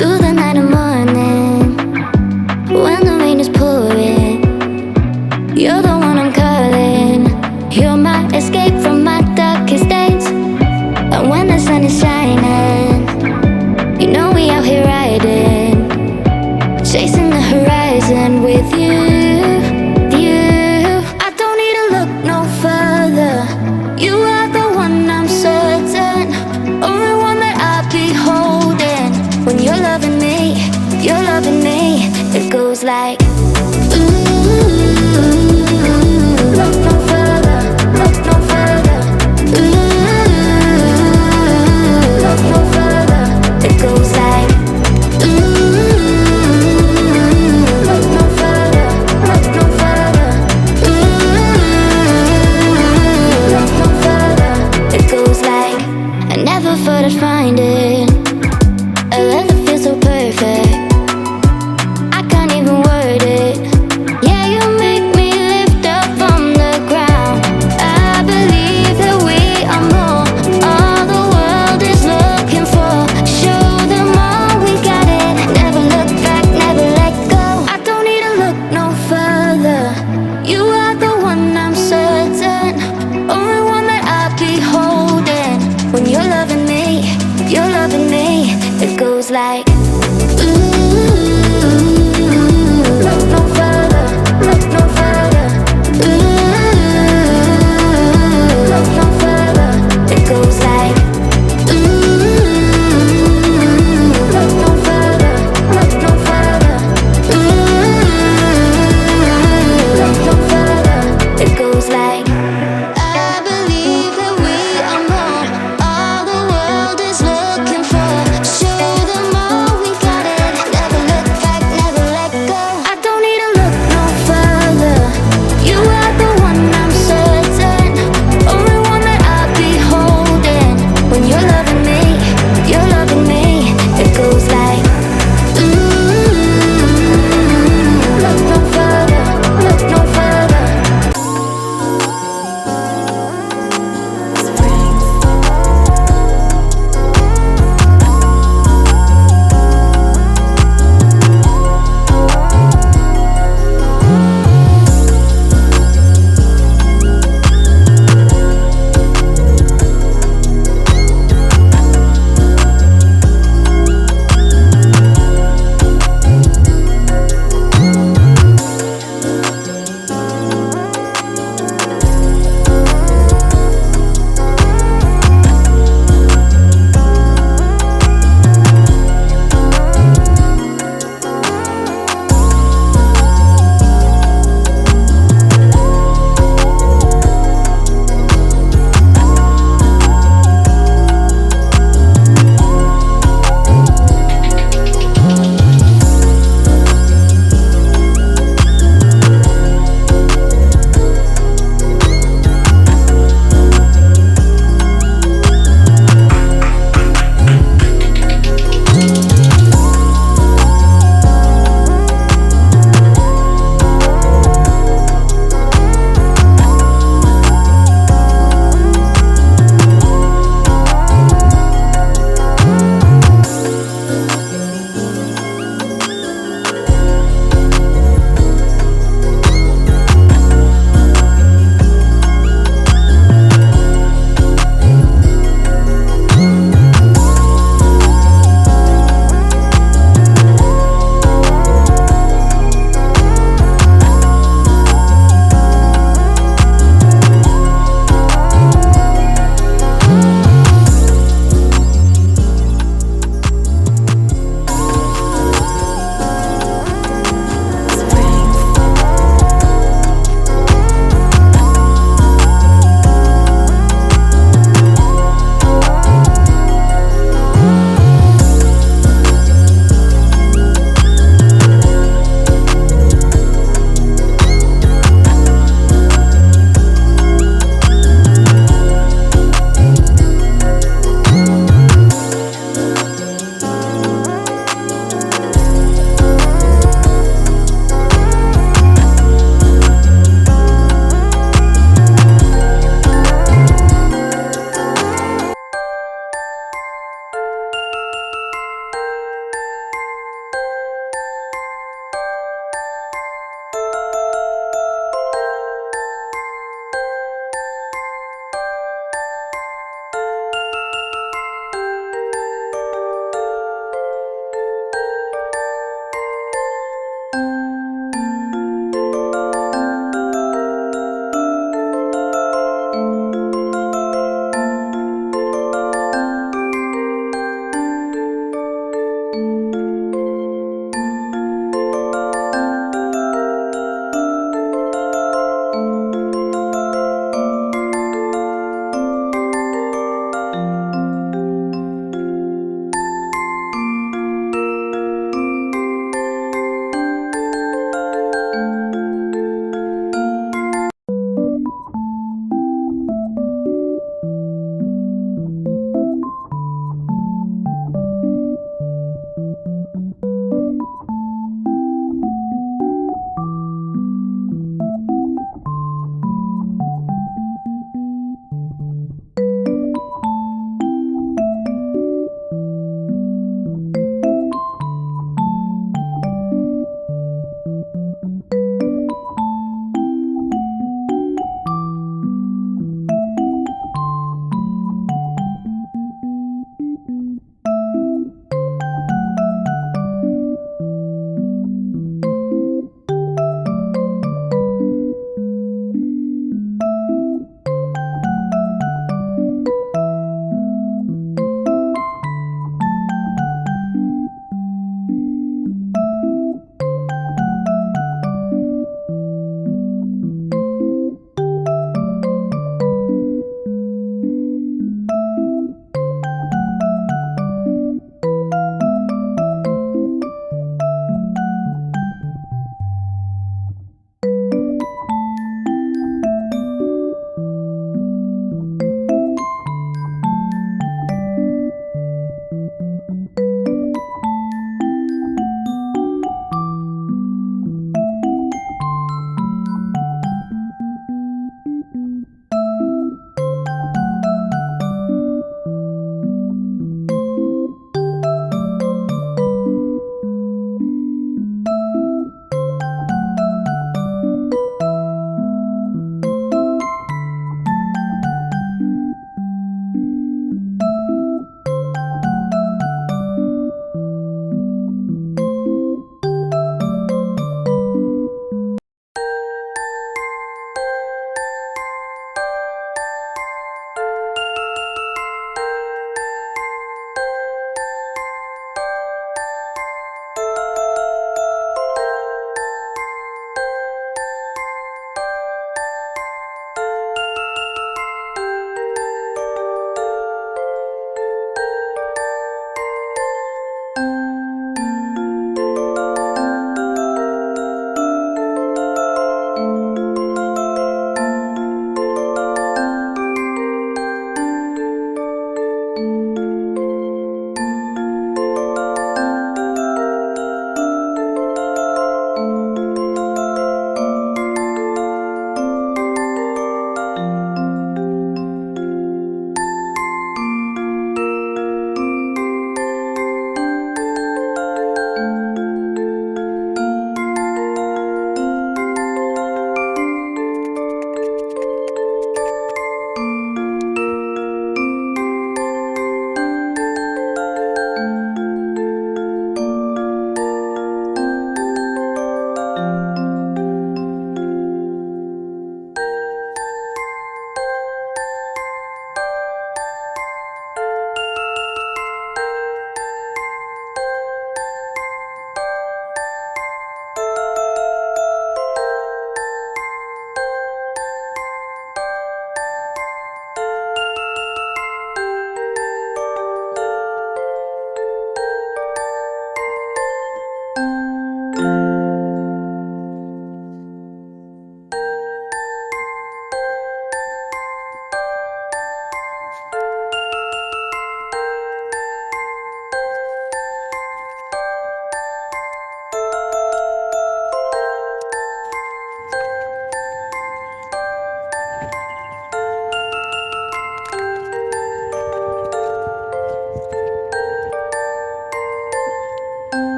through the night and morning, when the rain is pouring, you're the one I'm calling. You're my escape from my darkest days. And when the sun is shining, you know we out here riding, chasing the horizon with you. I don't need to look no further. You are the one I'm certain, only one that I'll be holding. When you're loving me, you're loving me. It goes like look no further, look no further. Look no further. It goes like look no further, look no further. Look no further. It goes like I never thought I'd find it, a love that feels so perfect. I can't even word it. Yeah, you make me lift up from the ground. I believe that we are more, all the world is looking for. Show them all we got it. Never look back, never let go. I don't need to look no further. You are the one I'm certain, only one that I'll be holding. When you're loving me, you're loving me. It goes like look no further, look no further. Look no further. It goes like look no further, look no further. Look no further. It goes like I believe that we are more, all the world is looking for. Show them all we got